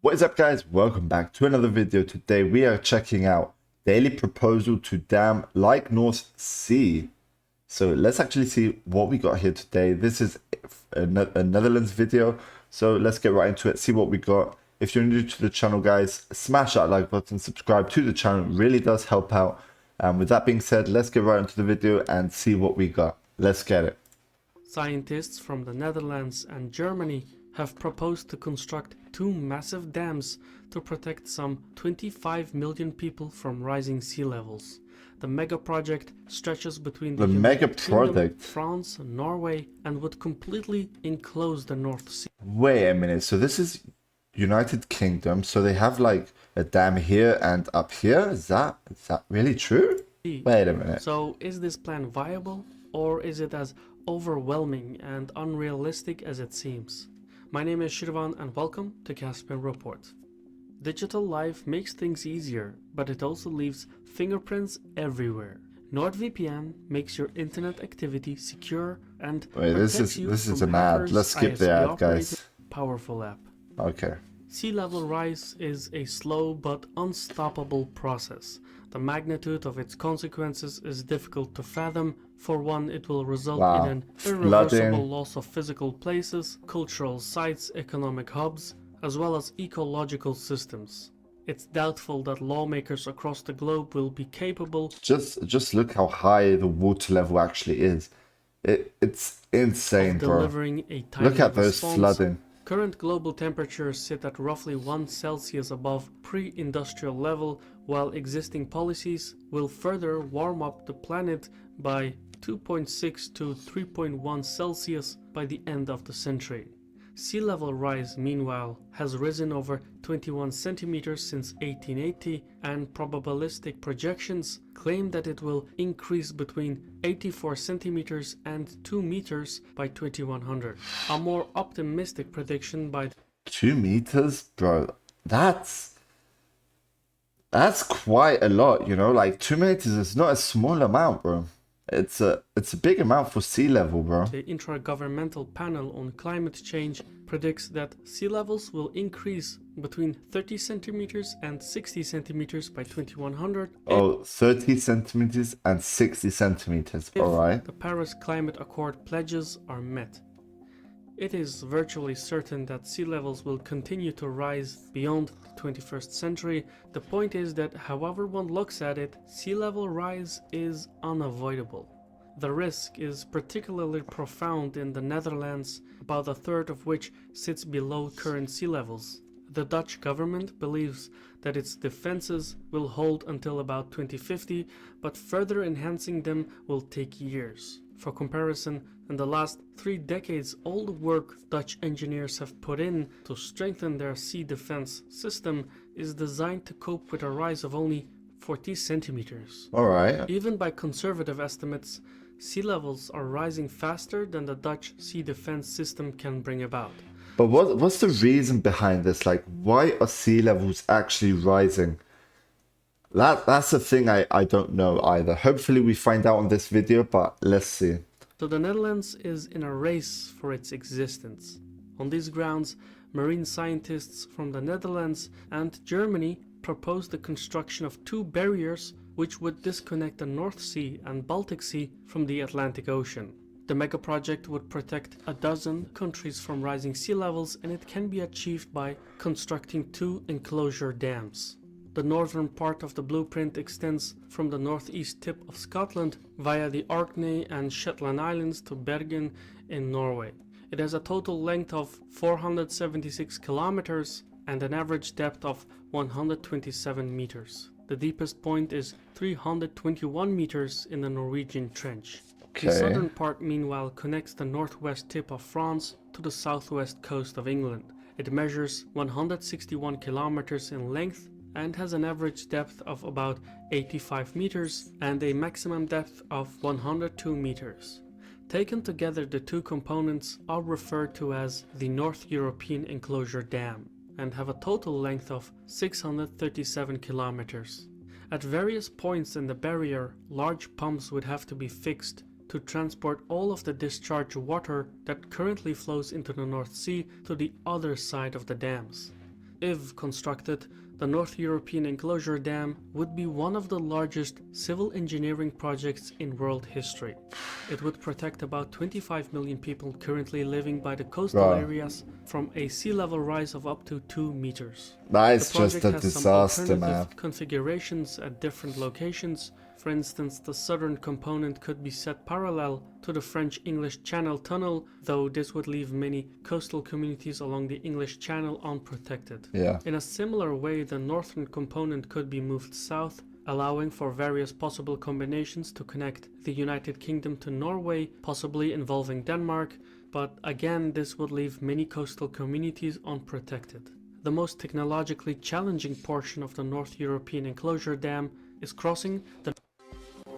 What is up, guys? Welcome back to another video. Today we are checking out daily proposal to dam like North Sea. So let's actually see what we got here today. This is a Netherlands video, so let's get right into it, see what we got. If you're new to the channel, guys, smash that like button, subscribe to the channel, it really does help out. And with that being said, let's get right into the video and see what we got. Let's get it. Scientists from the Netherlands and Germany have proposed to construct two massive dams to protect some 25 million people from rising sea levels. The mega project stretches between the United Kingdom, France, and Norway, and would completely enclose the North Sea. Wait a minute, so this is United Kingdom, so they have like a dam here and up here? Is that really true? Wait a minute. So is this plan viable, or is it as overwhelming and unrealistic as it seems? My name is Shirvan and welcome to Caspian Report. Digital life makes things easier, but it also leaves fingerprints everywhere. NordVPN makes your internet activity secure and protects you this is from an ad. hackers. Let's skip the ad, guys. Powerful app. Okay. Sea level rise is a slow but unstoppable process. The magnitude of its consequences is difficult to fathom. For one, it will result in an irreversible loss of physical places, cultural sites, economic hubs, as well as ecological systems. It's doubtful that lawmakers across the globe will be capable. Just look how high the water level actually is. It's insane, bro. Look at those flooding. Current global temperatures sit at roughly 1 Celsius above pre-industrial level, while existing policies will further warm up the planet by 2.6 to 3.1 Celsius by the end of the century. Sea level rise, meanwhile, has risen over 21 centimeters since 1880, and probabilistic projections claim that it will increase between 84 centimeters and 2 meters by 2100. A more optimistic prediction by 2 meters? Bro, that's quite a lot, you know? Like 2 meters is not a small amount, bro. It's a big amount for sea level, bro. The Intergovernmental Panel on Climate Change predicts that sea levels will increase between 30 centimeters and 60 centimeters by 2100. Oh, 30 centimeters and 60 centimeters, alright. The Paris Climate Accord pledges are met. It is virtually certain that sea levels will continue to rise beyond the 21st century. The point is that however one looks at it, sea level rise is unavoidable. The risk is particularly profound in the Netherlands, about a third of which sits below current sea levels. The Dutch government believes that its defenses will hold until about 2050, but further enhancing them will take years. For comparison, in the last 3 decades, all the work Dutch engineers have put in to strengthen their sea defense system is designed to cope with a rise of only 40 centimeters. Alright. Even by conservative estimates, sea levels are rising faster than the Dutch sea defense system can bring about. But what's the reason behind this? Like, why are sea levels actually rising? That's the thing I don't know either. Hopefully we find out on this video, but let's see. So the Netherlands is in a race for its existence. On these grounds, marine scientists from the Netherlands and Germany proposed the construction of two barriers which would disconnect the North Sea and Baltic Sea from the Atlantic Ocean. The mega project would protect 12 countries from rising sea levels, and it can be achieved by constructing two enclosure dams. The northern part of the blueprint extends from the northeast tip of Scotland via the Orkney and Shetland Islands to Bergen in Norway. It has a total length of 476 kilometers and an average depth of 127 meters. The deepest point is 321 meters in the Norwegian Trench. The southern part, meanwhile, connects the northwest tip of France to the southwest coast of England. It measures 161 kilometers in length and has an average depth of about 85 meters and a maximum depth of 102 meters. Taken together, the two components are referred to as the North European Enclosure Dam and have a total length of 637 kilometers. At various points in the barrier, large pumps would have to be fixed to transport all of the discharged water that currently flows into the North Sea to the other side of the dams. If constructed, the North European Enclosure Dam would be one of the largest civil engineering projects in world history. It would protect about 25 million people currently living by the coastal Bro, areas from a sea level rise of up to 2 meters. that The is just project a has some disaster, man. alternative configurations at different locations. For instance, the southern component could be set parallel to the French-English Channel Tunnel, though this would leave many coastal communities along the English Channel unprotected. Yeah. In a similar way, the northern component could be moved south, allowing for various possible combinations to connect the United Kingdom to Norway, possibly involving Denmark, but again this would leave many coastal communities unprotected. The most technologically challenging portion of the North European Enclosure Dam is crossing the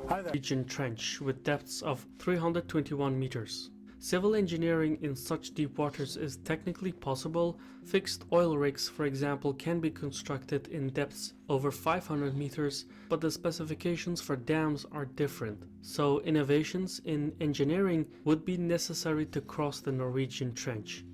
Norwegian Trench with depths of 321 meters. Civil engineering in such deep waters is technically possible. Fixed oil rigs, for example, can be constructed in depths over 500 meters, but the specifications for dams are different. So innovations in engineering would be necessary to cross the Norwegian Trench.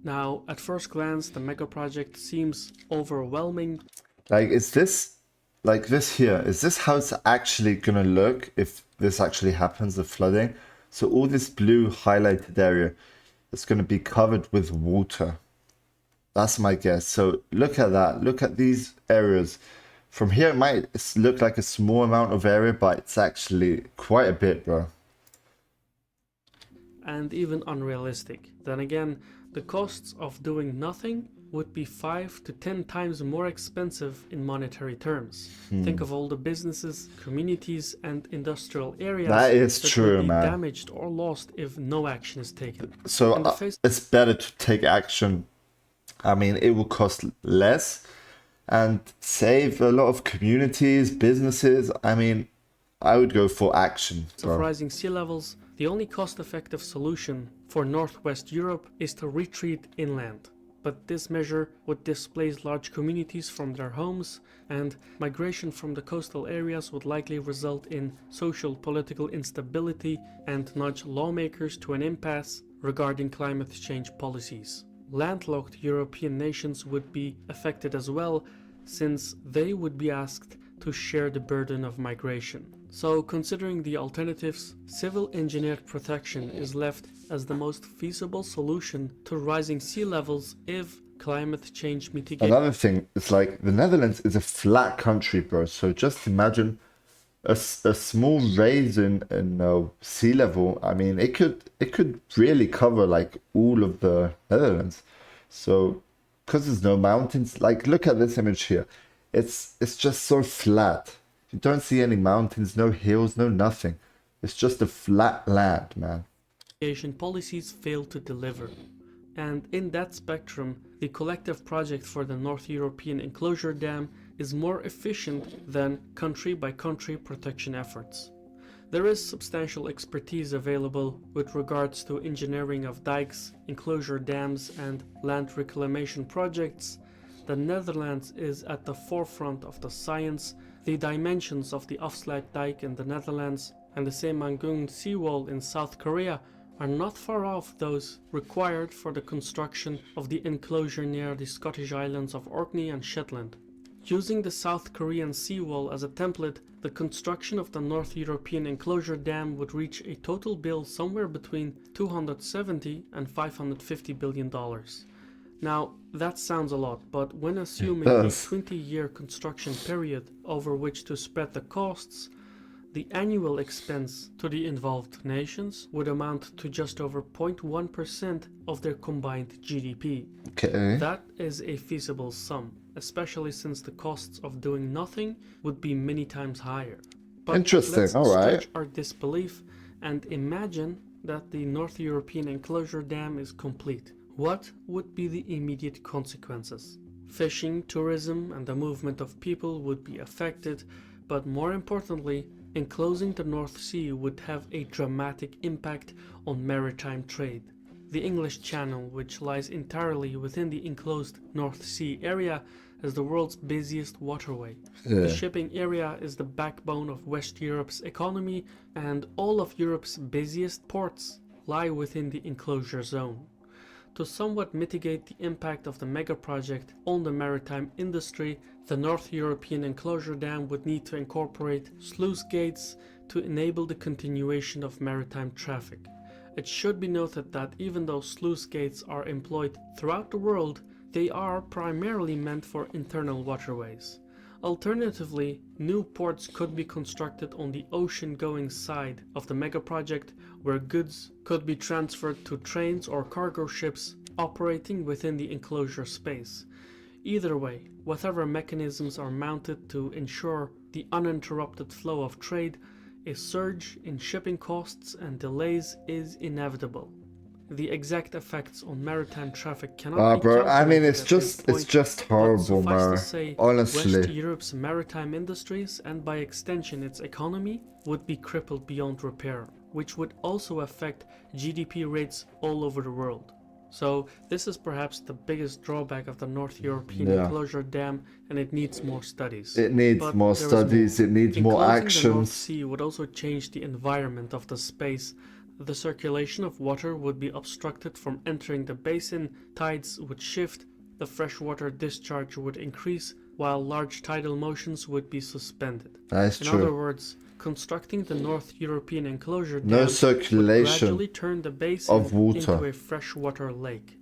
Now, at first glance, the mega project seems overwhelming. Like, is this, like this here, is this how it's actually gonna look if this actually happens, the flooding? So all this blue highlighted area is gonna be covered with water. That's my guess. So look at that. Look at these areas. From here, it might look like a small amount of area, but it's actually quite a bit, bro. And even unrealistic. Then again, the costs of doing nothing would be 5 to 10 times more expensive in monetary terms. Think of all the businesses, communities, and industrial areas That is that true, would be man. damaged or lost if no action is taken. So In the face- it's better to take action. I mean, it will cost less and save a lot of communities, businesses. I mean, I would go for action, of bro. rising sea levels, the only cost-effective solution for Northwest Europe is to retreat inland. But this measure would displace large communities from their homes, and migration from the coastal areas would likely result in social political instability and nudge lawmakers to an impasse regarding climate change policies. Landlocked European nations would be affected as well, since they would be asked to share the burden of migration. So, considering the alternatives, civil engineered protection is left as the most feasible solution to rising sea levels if climate change mitigation. Another thing is like the Netherlands is a flat country, bro. So just imagine a small raise in sea level. I mean, it could really cover like all of the Netherlands. So because there's no mountains, like look at this image here. It's just so flat. You don't see any mountains, no hills, no nothing. It's just a flat land, man. Policies fail to deliver. And in that spectrum, the collective project for the North European Enclosure Dam is more efficient than country-by-country protection efforts. There is substantial expertise available with regards to engineering of dikes, enclosure dams, and land reclamation projects. The Netherlands is at the forefront of the science. The dimensions of the Afsluit dike in the Netherlands and the Semangung seawall in South Korea are not far off those required for the construction of the enclosure near the Scottish islands of Orkney and Shetland. Using the South Korean seawall as a template, the construction of the North European Enclosure Dam would reach a total bill somewhere between $270 and $550 billion. Now, that sounds a lot, but when assuming a 20-year construction period over which to spread the costs, the annual expense to the involved nations would amount to just over 0.1% of their combined GDP. Okay. That is a feasible sum, especially since the costs of doing nothing would be many times higher. But Interesting, let's alright. stretch our disbelief and imagine that the North European Enclosure Dam is complete. What would be the immediate consequences? Fishing, tourism, and the movement of people would be affected, but more importantly, enclosing the North Sea would have a dramatic impact on maritime trade. The English Channel, which lies entirely within the enclosed North Sea area, is the world's busiest waterway. Yeah. The shipping area is the backbone of West Europe's economy, and all of Europe's busiest ports lie within the enclosure zone. To somewhat mitigate the impact of the mega project on the maritime industry, the North European Enclosure Dam would need to incorporate sluice gates to enable the continuation of maritime traffic. It should be noted that even though sluice gates are employed throughout the world, they are primarily meant for internal waterways. Alternatively, new ports could be constructed on the ocean-going side of the mega project, where goods could be transferred to trains or cargo ships operating within the enclosure space. Either way, whatever mechanisms are mounted to ensure the uninterrupted flow of trade, a surge in shipping costs and delays is inevitable. The exact effects on maritime traffic cannot be bro, I mean, calculated it's at this just point, horrible, but suffice bro. to say, West Honestly, Europe's maritime industries, and by extension its economy, would be crippled beyond repair, which would also affect GDP rates all over the world. So this is perhaps the biggest drawback of the North European Enclosure Dam, and it needs more studies. it needs But more there is studies, it needs more Enclosing the North actions. Sea would also change the environment of the space. The circulation of water would be obstructed from entering the basin, tides would shift, the freshwater discharge would increase, while large tidal motions would be suspended. That's In true. other words, constructing the North European Enclosure No Dam would circulation gradually turn the basin of water. into a freshwater lake.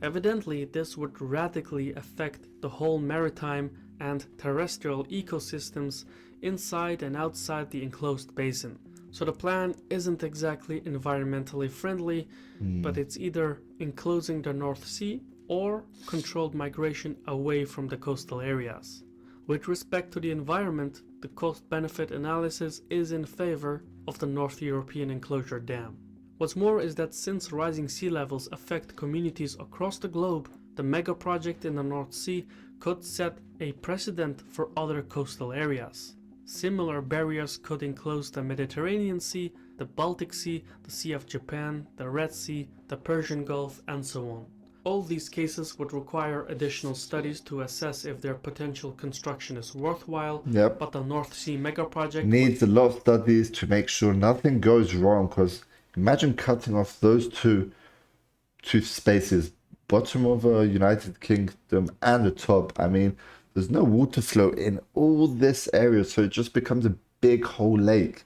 Evidently, this would radically affect the whole maritime and terrestrial ecosystems inside and outside the enclosed basin. So the plan isn't exactly environmentally friendly, but it's either enclosing the North Sea or controlled migration away from the coastal areas. With respect to the environment, the cost-benefit analysis is in favor of the North European Enclosure Dam. What's more is that since rising sea levels affect communities across the globe, the mega project in the North Sea could set a precedent for other coastal areas. Similar barriers could enclose the Mediterranean Sea, the Baltic Sea, the Sea of Japan, the Red Sea, the Persian Gulf, and so on. All these cases would require additional studies to assess if their potential construction is worthwhile, but the North Sea mega project needs a lot of studies to make sure nothing goes wrong, because imagine cutting off those two spaces, bottom of a United Kingdom and the top. I mean, there's no water flow in all this area, so it just becomes a big whole lake.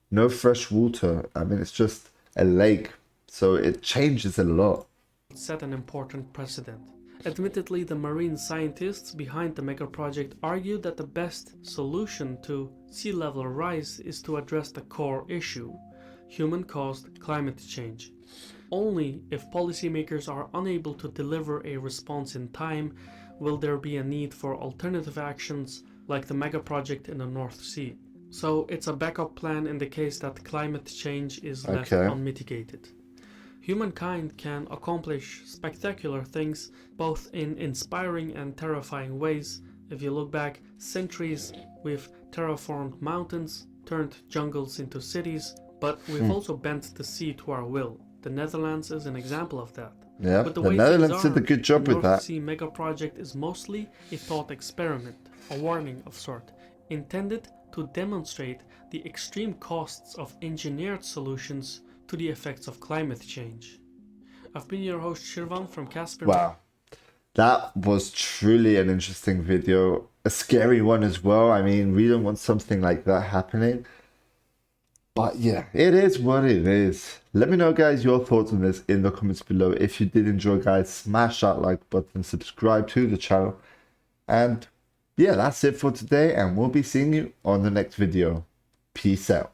No fresh water. I mean, it's just a lake, so it changes a lot. Set an important precedent. Admittedly, the marine scientists behind the mega project argue that the best solution to sea level rise is to address the core issue: human-caused climate change. Only if policymakers are unable to deliver a response in time will there be a need for alternative actions like the mega project in the North Sea. So it's a backup plan in the case that climate change is left unmitigated. Humankind can accomplish spectacular things both in inspiring and terrifying ways. If you look back centuries, we've terraformed mountains, turned jungles into cities, but we've also bent the sea to our will. The Netherlands is an example of that. Yeah, But the way Netherlands things did a good job the with North that. Sea mega project is mostly a thought experiment, a warning of sort, intended to demonstrate the extreme costs of engineered solutions to the effects of climate change. I've been your host Shirvan from Casper. Wow, that was truly an interesting video, a scary one as well. I mean, we don't want something like that happening. But yeah, it is what it is. Let me know, guys, your thoughts on this in the comments below. If you did enjoy, guys, smash that like button, subscribe to the channel. And yeah, that's it for today, and we'll be seeing you on the next video. Peace out.